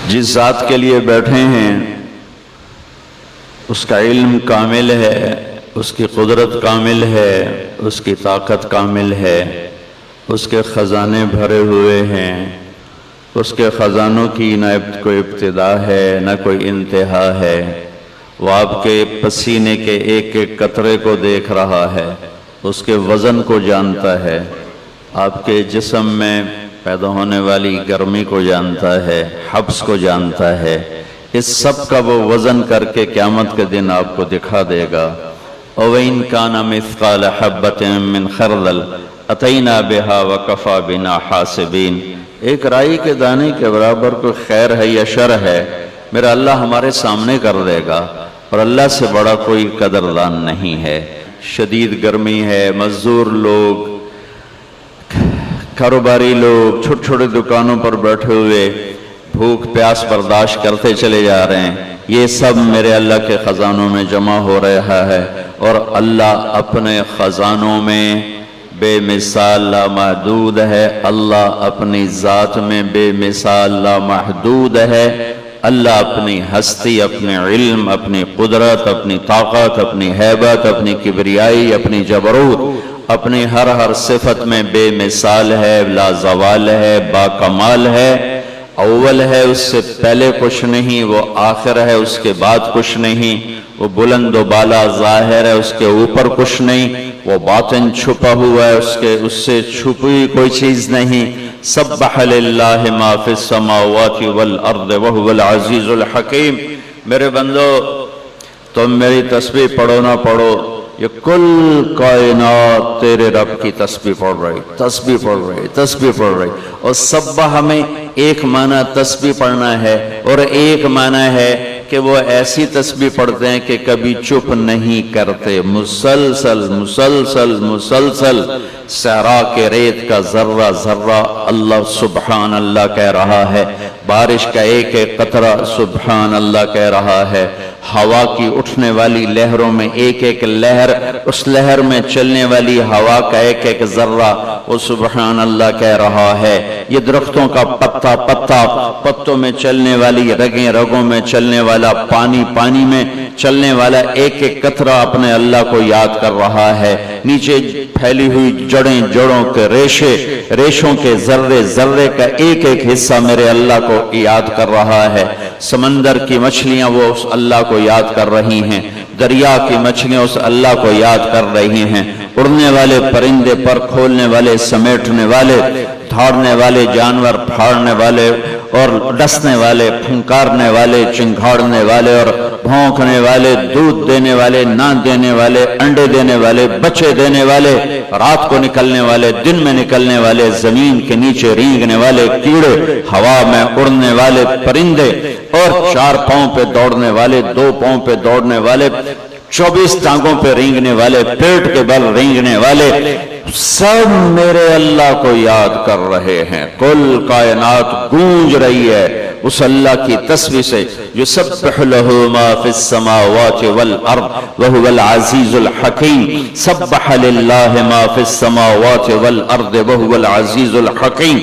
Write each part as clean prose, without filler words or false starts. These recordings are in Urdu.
جس ذات کے لیے بیٹھے ہیں اس کا علم کامل ہے، اس کی قدرت کامل ہے، اس کی طاقت کامل ہے، اس کے خزانے بھرے ہوئے ہیں، اس کے خزانوں کی نہ کوئی ابتدا ہے نہ کوئی انتہا ہے۔ وہ آپ کے پسینے کے ایک ایک قطرے کو دیکھ رہا ہے، اس کے وزن کو جانتا ہے، آپ کے جسم میں پیدا ہونے والی گرمی کو جانتا ہے، حبس کو جانتا ہے۔ اس سب کا وہ وزن کر کے قیامت کے دن آپ کو دکھا دے گا۔ وَإِن كَانَ مِثْقَالَ حَبَّةٍ مِّنْ خَرْدَلٍ أَتَيْنَا بِهَا وَكَفَى بِنَا حَاسِبِينَ۔ ایک رائی کے دانے کے برابر کوئی خیر ہے یا شر ہے، میرا اللہ ہمارے سامنے کر دے گا، اور اللہ سے بڑا کوئی قدردان نہیں ہے۔ شدید گرمی ہے، مزدور لوگ، کاروباری لوگ چھوٹے چھوٹے دکانوں پر بیٹھے ہوئے بھوک پیاس برداشت کرتے چلے جا رہے ہیں، یہ سب میرے اللہ کے خزانوں میں جمع ہو رہا ہے، اور اللہ اپنے خزانوں میں بے مثال لامحدود ہے، اللہ اپنی ذات میں بے مثال لامحدود ہے۔ اللہ اپنی ہستی، اپنے علم، اپنی قدرت، اپنی طاقت، اپنی ہیبت، اپنی کبریائی، اپنی جبروت، اپنی ہر صفت میں بے مثال ہے، لا زوال ہے، با کمال ہے۔ اول ہے، اس سے پہلے کچھ نہیں، وہ آخر ہے، اس کے بعد کچھ نہیں، وہ بلند و بالا ظاہر ہے، اس کے اوپر کچھ نہیں، وہ باطن چھپا ہوا ہے، اس سے چھپی کوئی چیز نہیں۔ سبح للہ ما فی السماوات والارض وہو العزیز الحکیم۔ میرے بندو، تم میری تسبیح پڑھو نہ پڑھو، یہ کل کائنات تیرے رب کی تسبیح پڑھ رہی، تسبیح پڑھ رہی، تسبیح پڑھ رہی۔ اور سبح ہمیں ایک معنی تسبیح پڑھنا ہے، اور ایک معنی ہے کہ وہ ایسی تسبیح پڑھتے ہیں کہ کبھی چپ نہیں کرتے، مسلسل مسلسل مسلسل۔ صحرا کے ریت کا ذرہ ذرہ اللہ سبحان اللہ کہہ رہا ہے، بارش کا ایک ایک قطرہ سبحان اللہ کہہ رہا ہے، ہوا کی اٹھنے والی لہروں میں ایک ایک لہر، اس لہر میں چلنے والی ہوا کا ایک ایک ذرہ وہ سبحان اللہ کہہ رہا ہے۔ یہ درختوں کا پتا پتا، پتوں میں چلنے والی رگیں، رگوں میں چلنے والا پانی، پانی میں چلنے والا ایک ایک قطرہ اپنے اللہ کو یاد کر رہا ہے۔ نیچے پھیلی ہوئی جڑیں، جڑوں کے ریشے، ریشوں کے ذرے ذرے کا ایک ایک حصہ میرے اللہ کو یاد کر رہا ہے۔ سمندر کی مچھلیاں وہ اس اللہ کو یاد کر رہی ہیں، دریا کی مچھلیاں اس اللہ کو یاد کر رہی ہیں، اڑنے والے پرندے، پر کھولنے والے، سمیٹنے والے، دھاڑنے والے جانور، پھاڑنے والے اور ڈسنے والے، پھنکارنے والے، چنگھاڑنے والے اور بھونکنے والے، دودھ دینے والے، نہ دینے والے، انڈے دینے والے، بچے دینے والے، رات کو نکلنے والے، دن میں نکلنے والے، زمین کے نیچے رینگنے والے کیڑے، ہوا میں اڑنے والے پرندے، اور 4 پاؤں پہ دوڑنے والے، 2 پاؤں پہ دوڑنے والے، 24 ٹانگوں پہ رینگنے والے، پیٹ کے بل رینگنے والے، سب میرے اللہ کو یاد کر رہے ہیں۔ کل کائنات گونج رہی ہے اس اللہ کی تسبیح سے۔ یسبح لہ ما فی السماوات والارض وہو العزیز الحکیم۔ سبح للہ ما فی السماوات والارض وہو العزیز الحکیم۔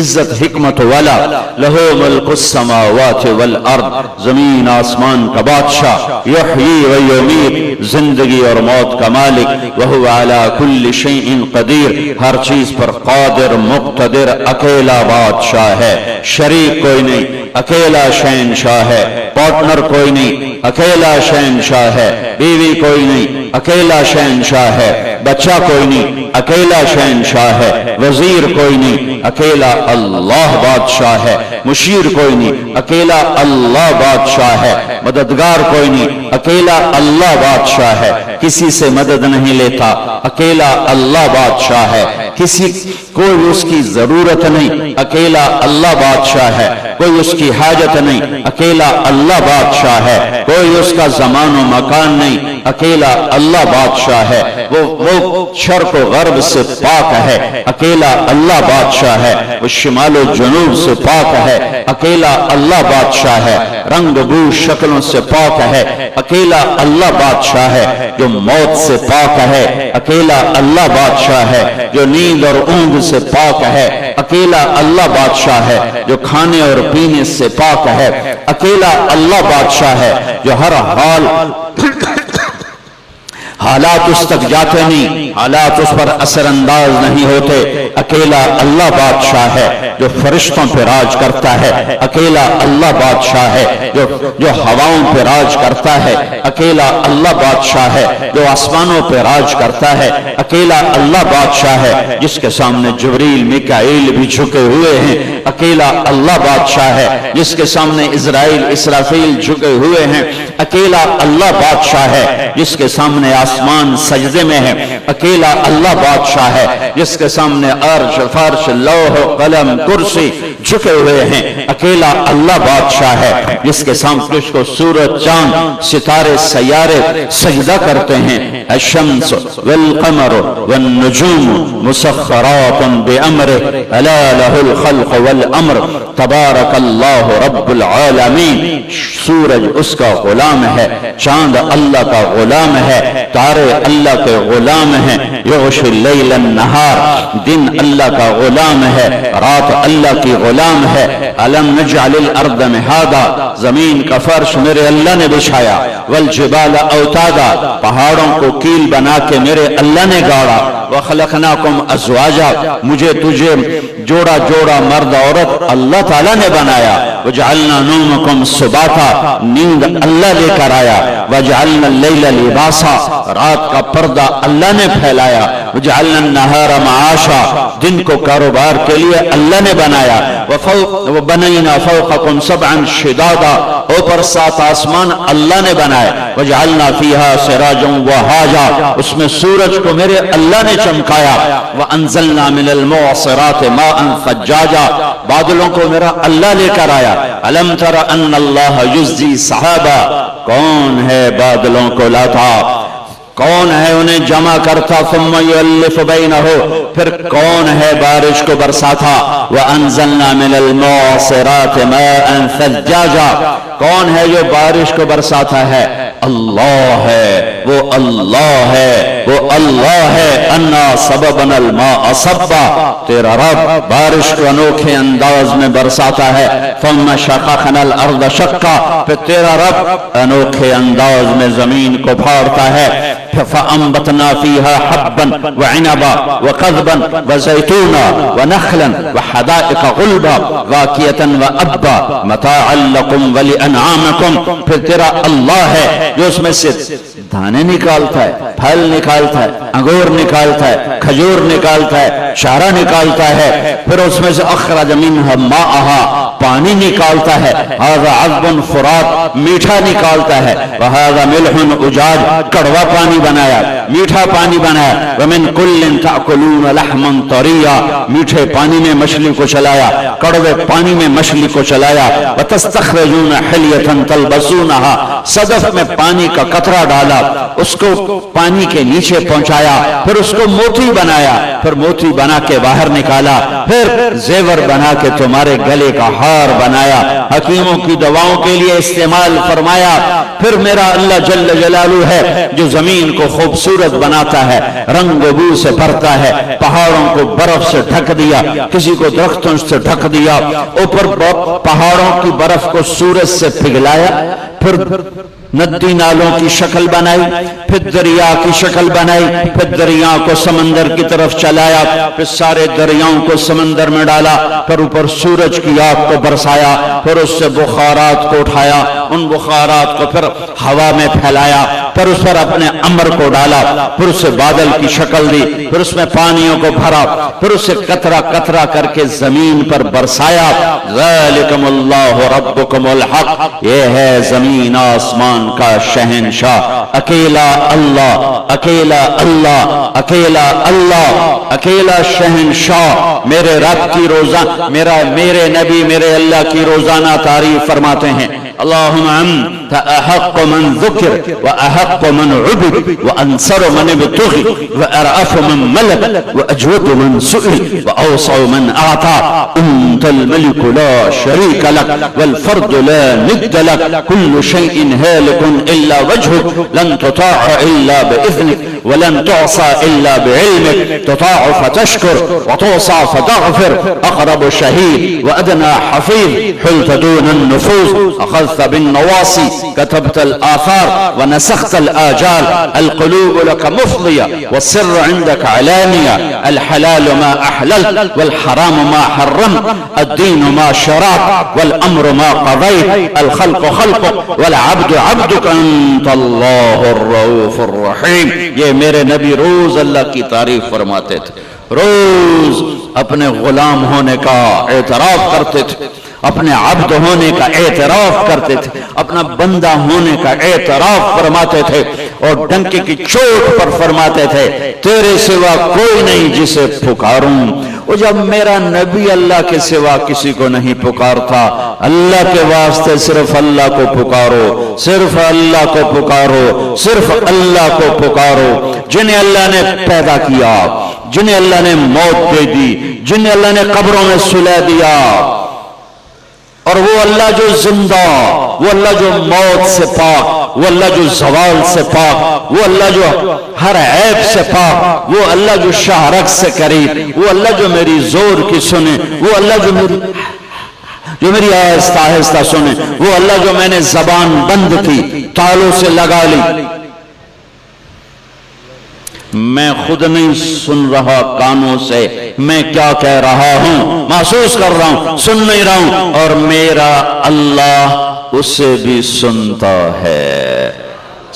عزت حکمت والا، لہ ملک السماوات والارض، زمین آسمان کا بادشاہ، یحیی و یمیت، زندگی اور موت کا مالک، وہو علی کل شیء قدیر، ہر چیز پر قادر مقتدر، اکیلا بادشاہ ہے، شریک کوئی نہیں، اکیلا شہنشاہ ہے، پارٹنر کوئی نہیں، اکیلا شہنشاہ ہے، بیوی کوئی نہیں، اکیلا شہنشاہ ہے، بچہ کوئی نہیں، اکیلا شہنشاہ ہے، وزیر کوئی نہیں، اکیلا اللہ بادشاہ ہے، مشیر کوئی نہیں، اکیلا اللہ بادشاہ ہے، مددگار کوئی نہیں، اکیلا اللہ بادشاہ ہے، کسی سے مدد نہیں لیتا، اکیلا اللہ بادشاہ ہے، کسی کوئی اس کی ضرورت نہیں، اکیلا اللہ بادشاہ ہے، کوئی اس کی حاجت نہیں، اکیلا اللہ اللہ بادشاہ ہے، کوئی اس کا زمان و مکان نہیں، اکیلا اللہ بادشاہ ہے، وہ شرق و غرب سے پاک ہے، اکیلا اللہ بادشاہ ہے، وہ شمال و جنوب سے پاک ہے، اکیلا اللہ بادشاہ ہے، رنگ بو شکلوں سے پاک ہے، اکیلا اللہ بادشاہ ہے، جو موت سے پاک ہے، اکیلا اللہ بادشاہ ہے، جو نیند اور اونگ سے پاک ہے، اکیلا اللہ بادشاہ ہے، جو کھانے اور پینے سے پاک ہے، اکیلا اللہ بادشاہ ہے، جو ہر حالات اس تک جاتے نہیں، حالات اس پر اثر انداز نہیں ہوتے، اکیلا اللہ بادشاہ ہے، جو فرشتوں پہ راج کرتا ہے، اکیلا اللہ بادشاہ ہے، جو ہواؤں پہ راج کرتا ہے، اکیلا اللہ بادشاہ ہے، جو آسمانوں پہ راج کرتا ہے، اکیلا اللہ بادشاہ ہے، جس کے سامنے جبریل میکائیل بھی جھکے ہوئے ہیں، اکیلا اللہ بادشاہ ہے، جس کے سامنے اسرائیل اسرافیل جھکے ہوئے ہیں، اکیلا اللہ بادشاہ ہے، جس کے سامنے آسمان سجدے میں ہے، اکیلا اللہ بادشاہ ہے، جس کے سامنے عرش فرش لوح قلم کرسی جھکے ہوئے ہیں، اکیلا اللہ بادشاہ ہے، جس کے سامنے اس کو سورج چاند ستارے سیارے سجدہ کرتے ہیں، الشمس والقمر والنجوم مسخرات بأمره الا له الخلق والامر تبارک اللہ رب العالمین۔ سورج اس کا غلام ہے، چاند اللہ کا غلام ہے، تارے اللہ کے غلام ہیں، یغشی اللیل النہار، دن اللہ کا غلام ہے، رات اللہ کی غلام ہے، الم نجعل الارض مہادا، زمین کا فرش میرے اللہ نے بچھایا، والجبال اوتادا، پہاڑوں کو کیل بنا کے میرے اللہ نے گاڑا، وخلقناکم ازواجا، مجھے تجھے جوڑا جوڑا مرد عورت اللہ تعالیٰ نے بنایا، وجعلنا نومکم سباتا، نیند اللہ لے کر آیا، وجعلنا اللیل لباسا، رات کا پردہ اللہ نے پھیلایا، وجعلنا النہار معاشا، دن کو کاروبار کے لیے اللہ نے بنایا، وبنینا فوقکم سبعا شدادا، اوپر 7 آسمان اللہ نے بنائے، وجعلنا فیہا سراجا وہاجا، اس میں سورج کو میرے اللہ نے چمکایا، وانزلنا من المعصرات ماء ثجاجا، بادلوں کو میرا اللہ لے کر آیا، الم تر ان اللہ یزجی صحابہ، کون ہے بادلوں کو لاتا، کون ہے انہیں جمع کرتا، ثم یؤلف بینہ، پھر کون ہے بارش کو برساتا، وانزلنا من المعصرات ماء ثجاجا، کون ہے جو بارش کو برساتا ہے، اللہ ہے، وہ اللہ ہے، وہ اللہ ہے، انا سببنا الماء صبا، تیرا رب بارش کو انوکھے انداز میں برساتا ہے، ثم شققنا الارض شقا، پھر تیرا رب انوکھے انداز میں زمین کو پھاڑتا ہے، فأنبتنا فيها حبا وعنبا وقضبا وزيتونا ونخلا وحدائق غلبا واكية وأبا متاعا لكم ولأنعامكم، پھر تیرا اللہ ہے جو اس میں سے دانے نکالتا ہے، پھل نکالتا ہے، انگور نکالتا ہے، کھجور نکالتا ہے، چارہ نکالتا ہے، پھر اس میں سے اخرج منها ماءها، پانی نکالتا ہے، هذا عذب فرات، میٹھا نکالتا ہے، وهذا ملح اجاج، کڑوا پانی بنایا، میٹھا پانی بنایا، ومن كل تأكلون لحما طريا، میٹھے پانی میں مچھلی کو چلایا، کڑوے پانی میں مچھلی کو چلایا، وتستخرجون حلیة تلبسونها، صدف میں پانی کا قطرہ ڈالا، اس کو پانی کے نیچے پہنچایا، پھر اس کو موتی بنایا، پھر موتی بنا کے باہر نکالا، پھر زیور بنا کے تمہارے گلے کا ہار بنایا، حکیموں کی دواؤں کے لیے استعمال فرمایا، پھر میرا اللہ جل جلالہ ہے جو زمین کو خوبصورت بناتا ہے، رنگ و بو سے بھرتا ہے، پہاڑوں کو برف سے ڈھک دیا، کسی کو درختوں سے ڈھک دیا، اوپر پہاڑوں کی برف کو سورج سے پگھلایا، پھر ندی نالوں کی شکل بنائی، پھر دریا کی شکل بنائی، پھر دریا کو سمندر کی طرف چلایا، پھر سارے دریاؤں کو سمندر میں ڈالا، پھر اوپر سورج کی آگ کو برسایا، پھر اس سے بخارات کو اٹھایا، ان بخارات کو پھر ہوا میں پھیلایا، پھر اس پر اپنے امر کو ڈالا، پھر اس سے بادل کی شکل دی، پھر اس میں پانیوں کو بھرا، پھر اسے قطرہ قطرہ کر کے زمین پر برسایا، ذالکم اللہ ربکم الحق، یہ ہے زمین آسمان کا شہنشاہ، اکیلا اللہ، اکیلا اللہ، اکیلا اللہ، اکیلا شہنشاہ۔ میرے رب کی روزانہ، میرے نبی میرے اللہ کی روزانہ تعریف فرماتے ہیں، اللهم انت احق من ذكر واحق من عبد وانصر من ابتغي وارأف من ملك واجود من سئل واوسع من اعطى. انت الملك لا شريك لك والفرد لا ند لك. كل شيء هالك الا وجهك. لن تطاع الا باذنك ولن تعصى الا بعلمك. تطاع فتشكر وتعصى فتغفر. اقرب شهيد وادنى حفيظ. حلت دون النفوذ اخذت بالنواصي. كتبت الاثار ونسخت الاجال. القلوب لك مفضيه والسر عندك علانيه. الحلال ما احللت والحرام ما حرمت. الدين ما شرعت والامر ما قضيت. الخلق خلقك والعبد عبدك. انت اللہ الرؤوف الرحیم. یہ میرے نبی روز اللہ کی تعریف فرماتے تھے، روز اپنے غلام ہونے کا اعتراف کرتے تھے، اپنے عبد ہونے کا اعتراف کرتے تھے، اپنا بندہ ہونے کا اعتراف فرماتے تھے، اور ڈنکے کی چوٹ پر فرماتے تھے تیرے سوا کوئی نہیں جسے پکاروں. اور جب میرا نبی اللہ کے سوا کسی کو نہیں پکارتا، اللہ کے واسطے صرف اللہ کو پکارو، صرف اللہ کو پکارو، صرف اللہ کو پکارو. جنہیں اللہ نے پیدا کیا، جنہیں اللہ نے موت دے دی، جنہیں اللہ نے قبروں میں سلا دیا، اور وہ اللہ جو زندہ، وہ اللہ جو موت سے پاک، وہ اللہ جو زوال سے پاک، وہ اللہ جو ہر عیب سے پاک، وہ اللہ جو شہرک سے قریب، وہ اللہ جو میری زور کی سنے، وہ اللہ جو میری آہستہ آہستہ سنے، وہ اللہ جو میں نے زبان بند کی، تالوں سے لگا لی، میں خود نہیں سن رہا کانوں سے میں کیا کہہ رہا ہوں، محسوس کر رہا ہوں، سن نہیں رہا ہوں، اور میرا اللہ اسے بھی سنتا ہے.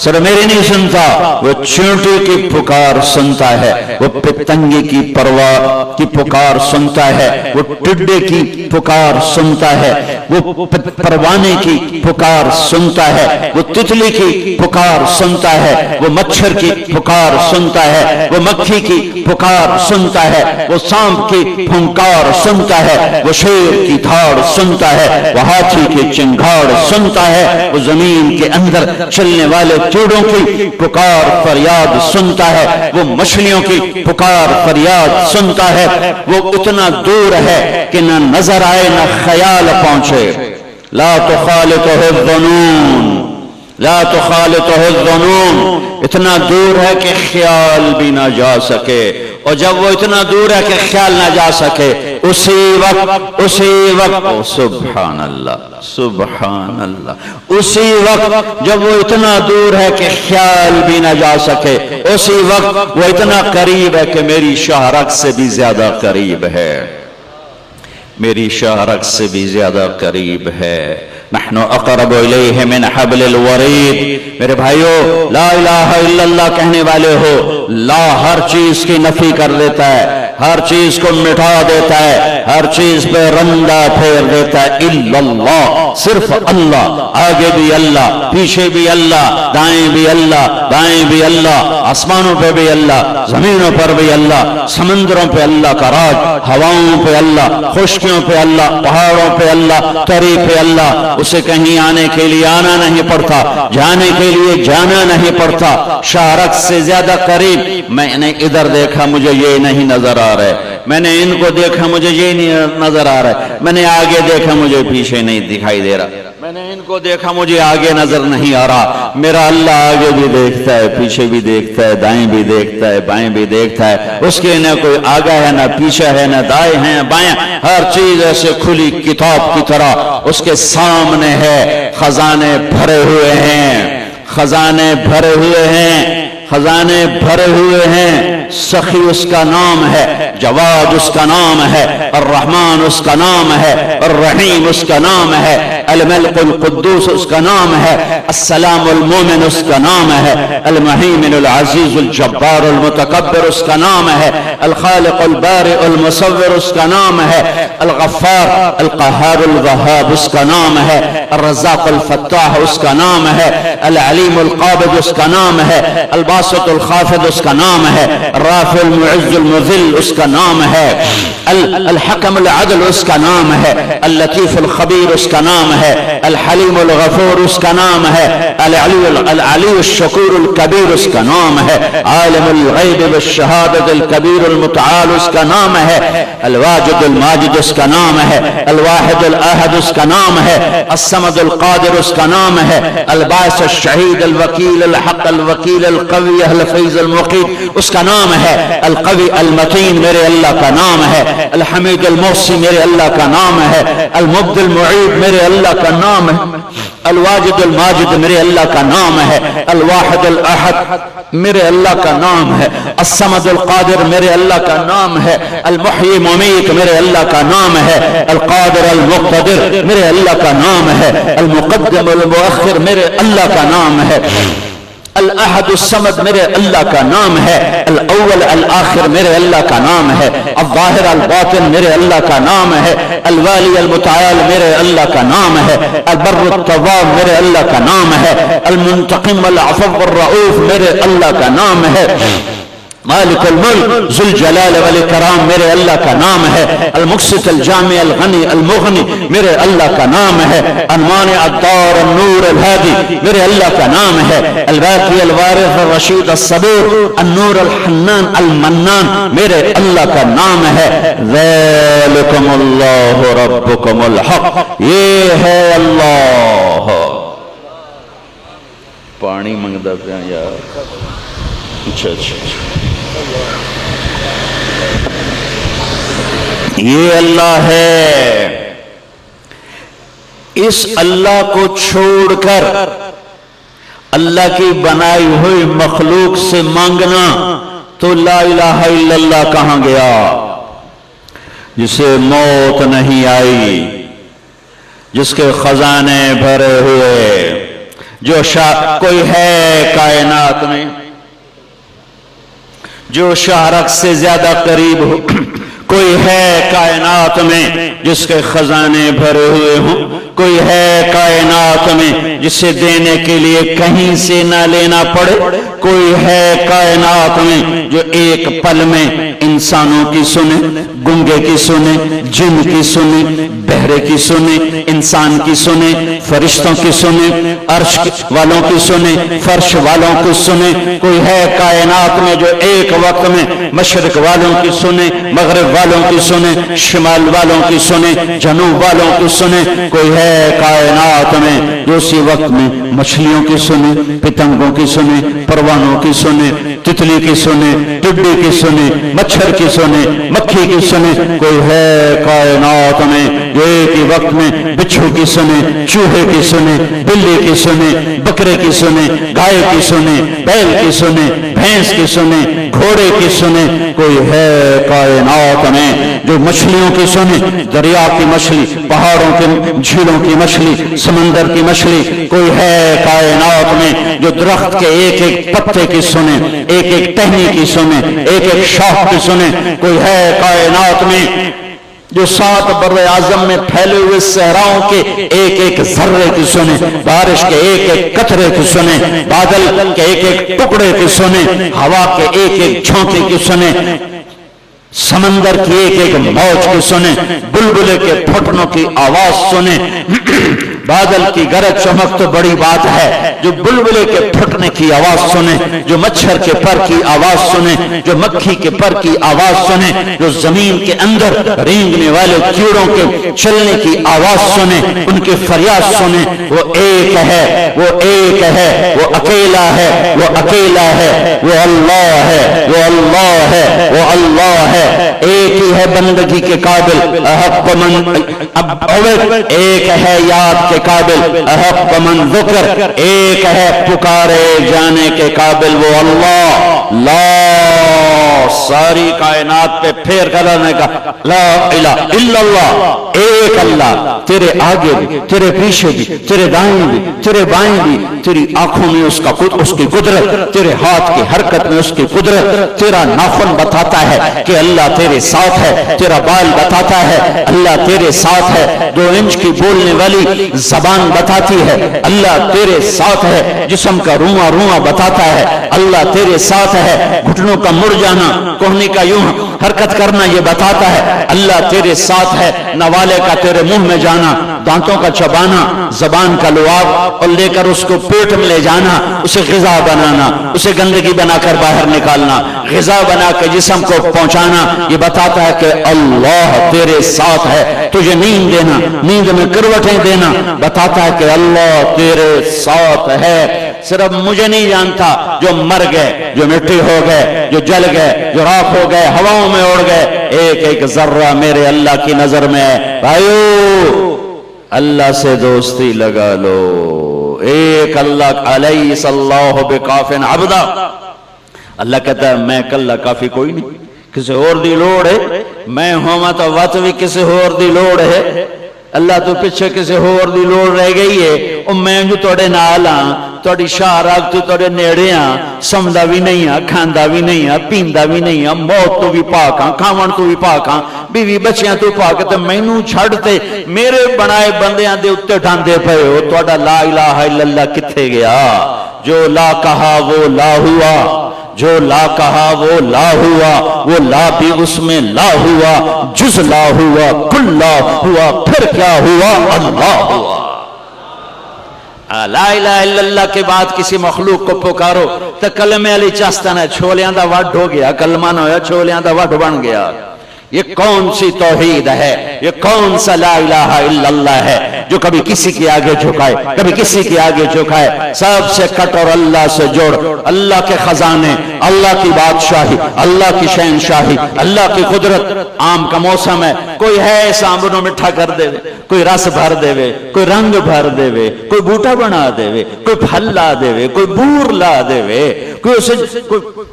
صرف میری نہیں سنتا، وہ چونٹی کی پکار سنتا ہے، وہ پتنگی کی پرواہ کی پکار سنتا ہے، وہ ٹڈے کی پکار سنتا ہے، وہ پروانے کی پکار سنتا ہے، وہ تتلی کی پکار سنتا ہے، وہ مچھر کی پکار سنتا ہے، وہ مکھی کی پکار سنتا ہے، وہ سانپ کی پھنکار سنتا ہے، وہ شیر کی دھاڑ سنتا ہے، وہ ہاتھی کی چنگھاڑ سنتا ہے، وہ زمین کے اندر چلنے والے چوڑوں کی پکار فریاد سنتا ہے، وہ مچھلیوں کی پکار فریاد سنتا ہے. وہ اتنا دور ہے کہ نہ نظر آئے نہ خیال پہنچے. لا تخالطہ الظنون، لا تخالطہ الظنون، اتنا دور ہے کہ خیال بھی نہ جا سکے. اور جب وہ اتنا دور ہے کہ خیال نہ جا سکے، اسی وقت سبحان اللہ سبحان اللہ، اسی وقت جب وہ اتنا دور ہے کہ خیال بھی نہ جا سکے، اسی وقت وہ اتنا قریب ہے کہ میری شہرک سے بھی زیادہ قریب ہے، میری شہرک سے بھی زیادہ قریب ہے. نحن اقرب الیہ من حبل الورید. میرے بھائیو، لا الہ الا اللہ کہنے والے ہو، لا ہر چیز کی نفی کر دیتا ہے، ہر چیز کو مٹا دیتا ہے، ہر چیز پہ رندہ پھیر دیتا ہے. الا اللہ، صرف اللہ، آگے بھی اللہ، پیچھے بھی اللہ، دائیں بھی اللہ، بائیں بھی اللہ، آسمانوں پہ بھی اللہ، زمینوں پر بھی اللہ، سمندروں پہ اللہ کا راج، ہواؤں پہ اللہ، خشکیوں پہ اللہ، پہاڑوں پہ اللہ، تری پہ اللہ. اسے کہیں آنے کے لیے آنا نہیں پڑتا، جانے کے لیے جانا نہیں پڑتا. شہرک سے زیادہ قریب. میں نے ادھر دیکھا مجھے یہ نہیں نظر آ رہا ہے، میں نے ان کو دیکھا مجھے یہ نہیں نظر آ رہا ہے، میں نے آگے دیکھا مجھے پیچھے نہیں دکھائی دے رہا، میں نے ان کو دیکھا مجھے آگے نظر نہیں آ رہا. میرا اللہ آگے بھی دیکھتا ہے، پیچھے بھی دیکھتا ہے، دائیں بھی دیکھتا ہے، بائیں بھی دیکھتا ہے. اس کے نہ کوئی آگا ہے، نہ پیچھے ہے، نہ دائیں ہیں بائیں، ہر چیز ایسے کھلی کتاب کی طرح اس کے سامنے ہے. خزانے بھرے ہوئے ہیں، خزانے بھرے ہوئے ہیں، خزانے بھرے ہوئے ہیں. سخی اس کا نام ہے، جواد اس کا نام ہے، الرحمن اس کا نام ہے، الرحیم اس کا نام ہے، الملک القدوس اس کا نام ہے، السلام المومن اس کا نام ہے، المہیمن العزیز الجبار المتکبر اس کا نام ہے، الخالق البارئ المصور اس کا نام ہے، الغفار القہار الوہاب اس کا نام ہے، الرزاق الفتاح اس کا نام ہے، العلیم القابض اس کا نام ہے، الباسط الخافض اس کا نام ہے، الرافع المعز المذل اس کا نام ہے، الحکم العدل اس کا نام ہے، اللطیف الخبیر اس کا نام ہے, الحلیم الغفور اس کا نام ہے, العلی الشکور الکبیر اس کا نام ہے, عالم الغیب والشہادت الکبیر المتعال اس کا نام ہے, الواجد الماجد اس کا نام ہے, الواحد الاحد اس کا نام ہے, الصمد القادر اس کا نام ہے, الباعث الشہید الوکیل الحق الوکیل القوی الحفیظ المقیت اس کا نام ہے, القوی المتین میرے اللہ کا نام ہے, الحمید المحصی میرے اللہ کا نام ہے, المبدی المعید میرے اللہ کا نام ہے, الواجد الماجد میرے اللہ کا نام ہے, الواحد الاحد میرے اللہ کا نام ہے, الصمد القادر میرے اللہ کا نام ہے, المحیی ممیت میرے اللہ کا نام ہے, القادر المقتدر میرے اللہ کا نام ہے, المقدم المؤخر میرے اللہ کا نام ہے, الاحد الصمد میرے اللہ کا نام ہے, الاول الآخر میرے اللہ کا نام ہے, الظاہر الباطن میرے اللہ کا نام ہے, الوالی المتعال میرے اللہ کا نام ہے, البر التواب میرے اللہ کا نام ہے, المنتقم العفو الرؤوف میرے اللہ کا نام ہے, مالک الملک ذو الجلال والاکرام میرے اللہ کا نام ہے, المقسط الجامع الغنی المغنی میرے اللہ کا نام ہے, المانع الدار النور الہادی میرے اللہ کا نام ہے, الباقی الوارث الرشید الصبور النور الحنان المنان میرے اللہ کا نام ہے, ذالکم اللہ ربکم الحق یہ ہے اللہ. پانی منگدا پیا یار. اچھا یہ اللہ ہے. اس اللہ کو چھوڑ کر اللہ کی بنائی ہوئی مخلوق سے مانگنا تو لا الہ الا اللہ کہاں گیا. جسے موت نہیں آئی, جس کے خزانے بھرے ہوئے, جو کوئی ہے کائنات میں جو شاہرخ سے زیادہ قریب ہو, کوئی ہے کائنات میں جس کے خزانے بھرے ہوئے ہوں, کوئی ہے کائنات میں جسے دینے کے لیے کہیں سے نہ لینا پڑے, کوئی ہے کائنات میں جو ایک پل میں انسانوں کی سنے, گنگے کی سنے, جن کی سنے, بہرے کی سنے, انسان کی سنے, فرشتوں کی سنے, عرش والوں کی سنے, فرش والوں کی سنے. کوئی ہے کائنات میں جو ایک وقت میں مشرق والوں کی سنے, مغرب والوں کی سنے, شمال والوں کی سنے, جنوب والوں کی سنے. کوئی ہے کائنات میں جو اسی وقت میں مچھلیوں کی سنے, پتنگوں کی سنے, پروانوں کی سنے, تتلی کی سنے, ٹڈی کی سنے, مچھر کی سنے, مکھی کی سنے. کوئی ہے کائنات میں جو ایک ہی وقت میں بچھو کی سنے, چوہے کی سنے, بلی کی سنے, بکرے کی سنے, گائے کی سنے, بیل کی سنے, بھینس کی سنے, گھوڑے کی سنے. کوئی ہے کائنات میں جو مچھلیوں کی سنے, دریا کی مچھلی, پہاڑوں کی جھیلوں کی مچھلی, سمندر کی مچھلی. کوئی ہے کائنات میں جو درخت کے ایک ایک پتے کی سنے, ایک ایک ٹہنی کی سنے, ایک ایک شاخ کی سنے. کوئی ہے کائنات میں جو 7 بر اعظم میں پھیلے ہوئے صحراؤں کے ایک ایک ذرے کی سنے, بارش کے ایک ایک قطرے کی سنے, بادل کے ایک ایک ٹکڑے کی سنے, ہوا کے ایک ایک جھونکے کی سنے, سمندر کی ایک ایک موج کی سنے, بلبلے کے پھٹنوں کی آواز سنے. بادل کی گرج چمک تو بڑی بات ہے, جو بلبلے کے پھٹنے کی آواز سنے, جو مچھر کے پر کی آواز سنے, جو مکھی کے پر کی آواز سنے, جو زمین کے اندر رینگنے والے کیڑوں کے چلنے کی آواز سنے, ان کے فریاد سنے. وہ ایک ہے, وہ ایک ہے, وہ اکیلا ہے, وہ اکیلا ہے, وہ اللہ ہے, وہ اللہ ہے, وہ اللہ ہے. ایک ہی ہے بندگی کے قابل, احق من ایک ہے یاد کے قابل, احق من ذکر ایک ہے پکارے جانے کے قابل, وہ اللہ. لا ساری کائنات پہ پھیر کرنے کا لا الہ الا اللہ, ایک اللہ. تیرے آگے بھی, تیرے پیچھے بھی, تیرے دائیں بھی, تیرے بائیں بھی, تیری آنکھوں میں اس کی قدرت, تیرے ہاتھ کی حرکت میں اس کی قدرت. تیرا ناخن بتاتا ہے کہ اللہ تیرے ساتھ ہے, تیرا بال بتاتا ہے اللہ تیرے ساتھ ہے, 2 انچ کی بولنے والی زبان بتاتی ہے اللہ تیرے ساتھ ہے, جسم کا رواں بتاتا ہے اللہ تیرے ساتھ ہے, گھٹنوں کا مڑ جانا, کوہنی کا یوں حرکت کرنا یہ بتاتا ہے اللہ تیرے ساتھ ہے. نوالے کا تیرے منہ میں جانا، دانتوں کا چبانا، زبان کا لعاب اور لے کر اس کو پیٹ میں لے جانا، اسے غذا بنانا، اسے گندگی بنا کر باہر نکالنا، غذا بنا کے جسم کو پہنچانا، یہ بتاتا ہے کہ اللہ تیرے ساتھ ہے. تجھے نیند دینا، نیند میں کروٹیں دینا، بتاتا ہے کہ اللہ تیرے ساتھ ہے. صرف مجھے نہیں جانتا، جو مر گئے، جو مٹی ہو گئے، جو جل گئے، جو راکھ ہو گئے، ہواؤں میں اڑ گئے، ایک ایک ذرہ میرے اللہ کی نظر میں ہے. بھائیو اللہ سے دوستی لگا لو. ایک اللہ علیہ اللہ بکافٍ عبدا. اللہ کہتا ہے میں کلا کافی کوئی نہیں، کسی اور دی لوڑ ہے. میں ہوں تو وقت بھی کسی اور دی لوڑ ہے. اللہ تو پیچھے کسی اور دی لوڑ رہ گئی ہے. اور میں جو توڑے نال ہاں، توڑی شاہ راگ تو توڑے نیڑے ہاں، سمدہ بھی نہیں ہاں، کھاندہ بھی نہیں ہاں، پیندہ بھی نہیں ہاں، موت تو بھی پاک ہاں، کھاون تو بھی پاک ہاں، بیوی بچیاں تو پاک ہے. تو مینوں چھڑتے میرے بنائے بندیاں دے اتے ڈھاندے پئے ہو. توڑا لا الہ الا اللہ کتھے گیا؟ جو لا کہا وہ لا ہوا، جو لا کہا وہ لا ہوا، وہ لا بھی اس میں لا ہوا، جز لا ہوا، کل لا ہوا، پھر کیا ہوا؟ اللہ ہوا. لا الہ الا اللہ کے بعد کسی مخلوق کو پکارو تو کلمے علی چاستان ہے، چھولیاں دا وڈ ہو گیا، کلمہ نہ ہویا چھولیاں دا وڈ بن گیا. یہ کون سی توحید ہے؟ یہ کون سا لا الہ الا اللہ ہے جو کبھی کسی کے آگے جھکائے، کبھی کسی کے آگے جھکائے؟ سب سے کٹ اور اللہ سے جوڑ. اللہ کے خزانے، اللہ کی بادشاہی، اللہ کی شہنشاہی، اللہ کی قدرت. آم کا موسم ہے، کوئی ہے ایسا آمبنوں مٹھا کر دے وے، کوئی رس بھر دے وے، کوئی رنگ بھر دے وے، کوئی بوٹا بنا دے وے، کوئی پھل لا دے وے، کوئی بور لا دے وے، کوئی اسے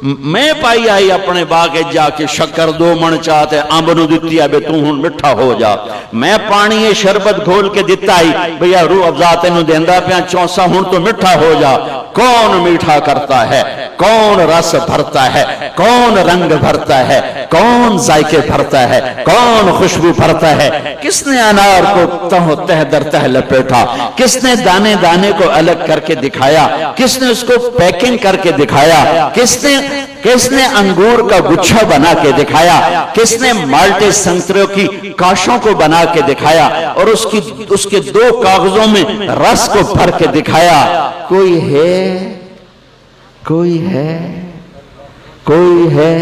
میں پائی آئی اپنے باغے جا کے شکر 2 من چاہتے آمبنو دیتی ہے بے تو ہن مٹھا ہو جا. میں پانی شربت گھول کے دیتا ہی بھیا روح افزاتے نو دیندہ پیا چونسا ہن تو مٹھا ہو جا. کون میٹھا کرتا ہے؟ کون رس بھرتا ہے؟ کون رنگ بھرتا ہے؟ کون ذائقے بھرتا ہے؟ کون خوشبو بھرتا ہے؟ کس نے انار کو تہ در تہ لپیٹا؟ کس نے دانے دانے کو الگ کر کے دکھایا؟ کس نے اس کو پیکنگ کر کے دکھایا؟ کس نے انگور کا گچھا بنا کے دکھایا؟ کس نے مالٹے سنتروں کی کاشوں کو بنا کے دکھایا اور اس کے 2 کاغذوں میں رس کو بھر کے دکھایا؟ کوئی ہے؟ کوئی ہے؟ کوئی ہے؟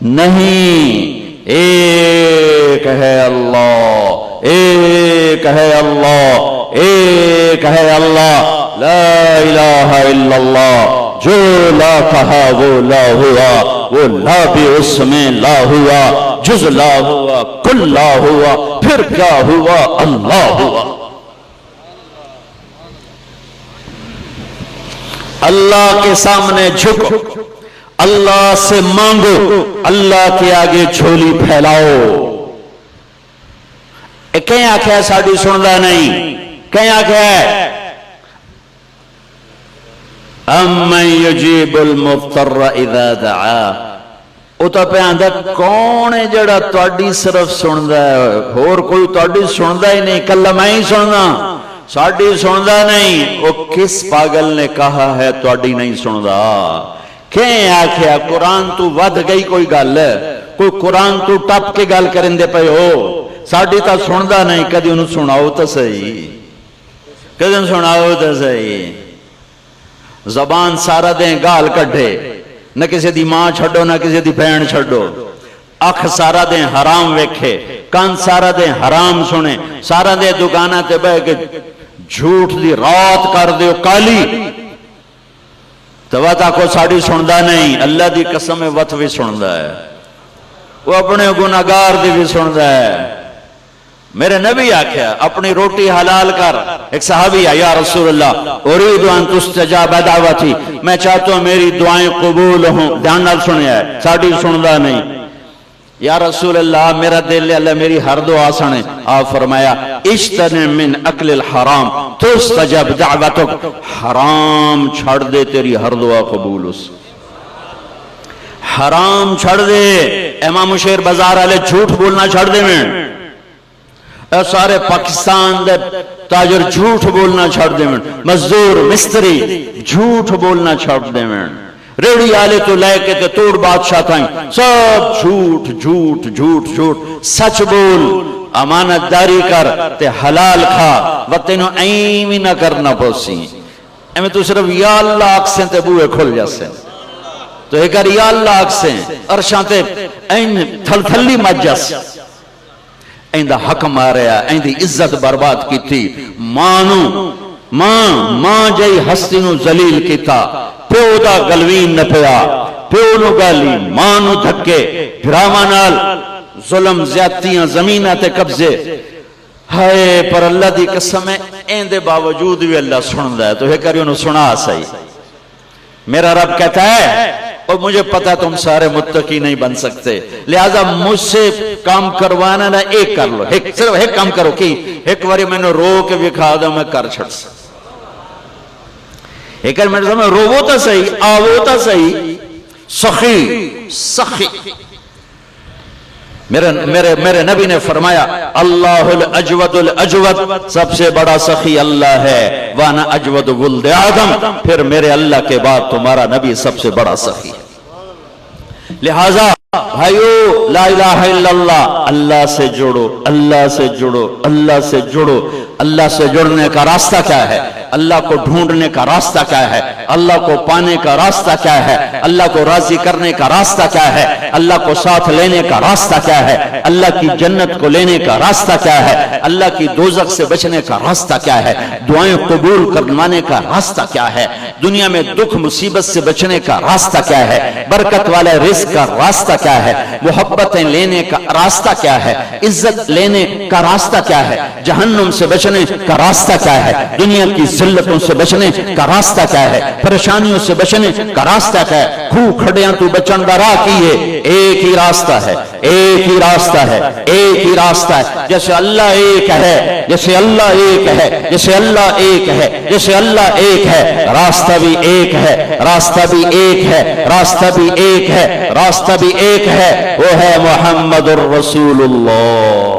نہیں. ایک ہے اللہ، ایک ہے اللہ، ایک ہے اللہ. لا الہ الا اللہ. جو لا کہا وہ لا ہوا، وہ لا بھی اس میں لا ہوا، جز لا ہوا، کل لا ہوا، پھر کیا ہوا؟ اللہ ہوا. اللہ کے سامنے جھکو، اللہ سے مانگو، اللہ کے آگے جھولی پھیلاؤ. کہیں آکھیا ساڑی سندا نہیں، کہیں آکھیا امن یجیب المضطر اذا دعا. او تا پہ آندھا کون ہے جڑا تواڈی صرف سندا ہے، اور کوئی تواڈی سندا ہی نہیں، کلا میں ہی سندا، ساڈی سندا نہیں. او کس پاگل نے کہا ہے تواڈی نہیں سندا؟ کہیں آکھیا قرآن تو ود گئی کوئی گل ہے، کوئی قرآن تو ٹپ کے گل کرندے پئے ہو، ساڈی تا سندا نہیں. کدی انہوں سناؤ تو صحیح، کدی انہوں سناؤ تو صحیح. زبان سارا دیں گال کڈھے، نہ کسی دی ماں چھڑو نہ کسی دی بہن چھڑو. اکھ سارا دیں حرام ویکھے، کان سارا دیں حرام سنے، سارا دیں دکانہ تے بہ کے جھوٹ دی رات کر دیو کالی. تو وطا کو ساڑی سندا نہیں. اللہ دی قسم وط بھی سندا ہے، وہ اپنے گناہگار دی بھی سندا ہے. میرے نبی آکھیا اپنی روٹی حلال کر. ایک صحابی ہے، یا رسول اللہ اريد ان تستجاب دعوتی، میں چاہتا ہوں میری دعائیں قبول ہوں. دھیان نال سنیا ہے، ساڑی سندا نہیں. یا رسول اللہ میرا دل اللہ میری ہر دعا سنے. آپ فرمایا اجتنب من اکل الحرام تستجب دعوتک. حرام چھڑ دے تیری ہر دعا قبول اس. حرام چھڑ دے. امام شیر بازار والے جھوٹ بولنا چھڑ دے. میں سارے پاکستان دے تاجر جھوٹ بولنا چھڑ دے. مزدور مستری جھوٹ بولنا چھڑ دے. ریڑی آلے تو لے کے تے توڑ بادشاہ تھائیں سب جھوٹ جھوٹ جھوٹ جھوٹ، سچ بول، امانت داری کر تے حلال کھا، و تینوں ایمی نہ کرنا پوسی ایمیں تو صرف یا اللہ آکسیں تے بوئے کھل جاسیں، تو ایک کر یا اللہ آکسیں ارشاں تے این تھل تھلی مجس این دا حق ماریا، این دی عزت برباد کی تھی، ماں جائی ہستی نو ذلیل کیتا، پیو دا گلوین نہ پیا، پیو نو گالی، ماں نو دھکے، بھراوانال ظلم زیادتیاں زمیناتے قبضے، ہائے پر اللہ دی قسم ہے این دے باوجود بھی اللہ سن دا ہے، تو ہے کریوں نو سنا سائی۔ میرا رب کہتا ہے اور مجھے پتا تم سارے متقی نہیں بن سکتے، لہذا مجھ سے کام کروانا نہ ایک کر لو، صرف ایک کام کرو کی ایک واری میں نے رو کے بکھا دا میں کر چھڑ سکتا، ایک کر میں نے سمجھے رو تا صحیح، آوو تا صحیح، سخی سخی۔ میرے نبی نے فرمایا اللہ الاجود الاجود، سب سے بڑا سخی اللہ ہے، وانا اجود ولد آدم، پھر میرے اللہ کے بعد تمہارا نبی سب سے بڑا سخی ہے۔ لہذا بھائیو لا الہ الا اللہ، اللہ سے جڑو، اللہ سے جڑو، اللہ سے جڑو۔ اللہ سے جڑنے کا راستہ کیا ہے؟ اللہ کو ڈھونڈنے کا راستہ کیا ہے؟ اللہ کو پانے کا راستہ کیا ہے؟ اللہ کو راضی کرنے کا راستہ کیا ہے؟ اللہ کو ساتھ لینے کا راستہ کیا ہے؟ اللہ کی جنت کو لینے کا راستہ کیا ہے؟ اللہ کی دوزخ سے بچنے کا راستہ کیا ہے؟ دعائیں قبول کروانے کا راستہ کیا ہے؟ دنیا میں دکھ مصیبت سے بچنے کا راستہ کیا ہے؟ برکت والے رزق کا راستہ کیا ہے؟ محبتیں لینے کا راستہ کیا ہے؟ عزت لینے کا راستہ کیا ہے؟ جہنم سے بچنے کا راستہ کیا ہے؟ دنیا کی ذلتوں سے بچنے کا راستہ کیا ہے؟ پریشانیوں سے بچنے کا راستہ کیا ہے؟ کھو کھڑیاں تو بچن دا راہ کیے، ایک ہی راستہ ہے، ایک ہی راستہ ہے، ایک ہی راستہ ہے۔ جیسے اللہ ایک ہے، جیسے اللہ ایک ہے، جیسے اللہ ایک ہے، جیسے اللہ ایک ہے، راستہ بھی ایک ہے، راستہ بھی ایک ہے، راستہ بھی ایک ہے، راستہ بھی ایک ہے، وہ ہے محمد الرسول اللہ۔